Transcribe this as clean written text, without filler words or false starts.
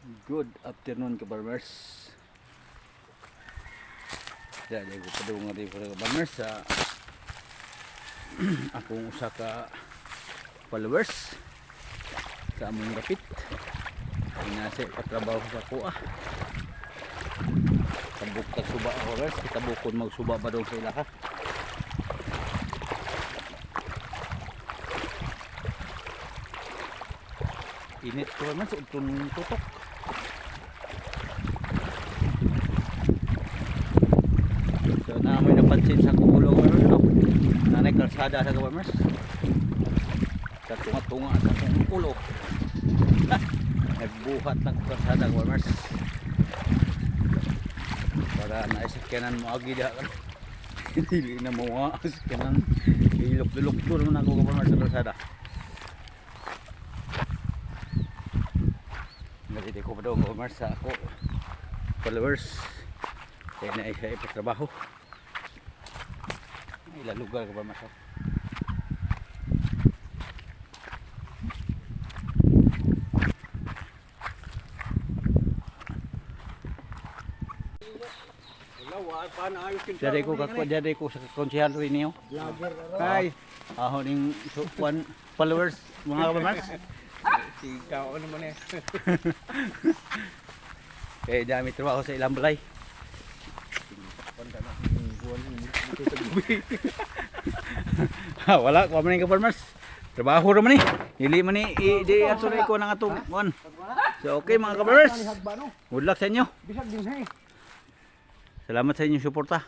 Good afternoon ka-farmers. Dali ko padung nga rin ka-farmers sa akong usa ka followers sa among dapit. Inase patrabaho sa kuha. Tabuk tagsuba ako guys, kitabukon magsuba ba daw sa ila ka. Init ko naman sa itong tutok. So na may napansin sa kulo no? Nanay kalsada sa farmers. Sa tunga-tunga sa kong ulo. Nagbuhat ng kalsada farmers. Para naisakyanan mo agi da kan. Hindi na mo sakyanan. Ilok-ilok naman ako farmers sa kalsada. Naliti ko pa daw farmers sa ako followers. Kaya na isa ipatrabaho. Ilang lugar ka ba masya? Jadi ko sa konsehal rin niyo. Hi. Ahon ning one followers mga kabamars. Ikaw naman eh. Kaya dami trabaho sa ilang balay. Wala ko man ka farmers. Trabaho ra man ni. Dili man ni di ato na ko nang atong kon. So okay mga ka-farmers. Good luck sa inyo. Bisag din hay. Salamat sa inyong suporta.